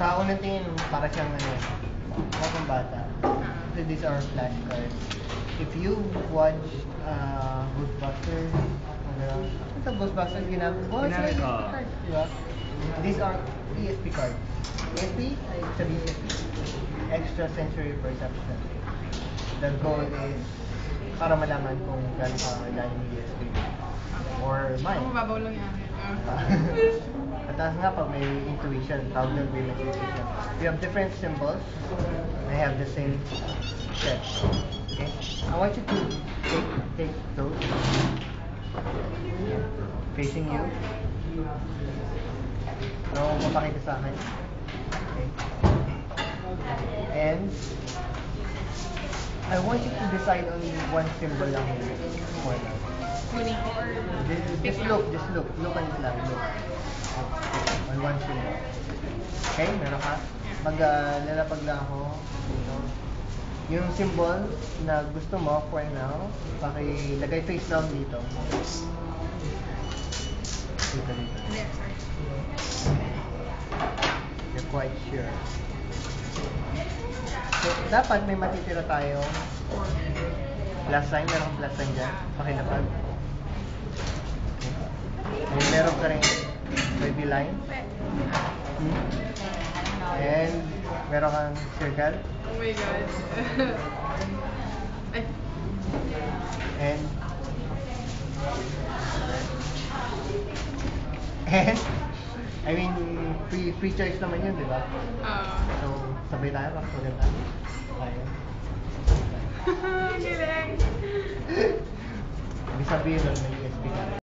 Sa unang tingin, para siyang mga pambata. So these are flashcards. If you watch Ghostbusters, sa Ghostbusters ginagawa, Ginamit, sila ESP cards, di ba? These are ESP cards. ESP ay sabihin extra sensory perception. The goal is para malaman kung gaano ka galing ESP or mind. Mababaw lang yan. Mataas nga pag may intuition, tawag doon may intuition. We have different symbols. I have the same set. Okay? I want you to take those facing you. No, mapakita sa akin. Okay? And I want you to decide on one symbol lang for now. Kunin ko or Just look on it lang, look. On one symbol. Okay, meron ka? Lalapag lang ako dito. Yung symbol na gusto mo for now, pakilagay face down dito. Dito. Hindi, sorry. You're quite sure. So, dapat may matitira tayo. Plus sign, meron kang plus sign dyan. Pakilapag. And meron ka rin baby line. And meron kang circle. Oh my God. Ay. And I mean, free choice naman yun, di ba? So, sabay tayo, maganda. Tayo. Galing. Ibig sabihin nun, may ESP ka.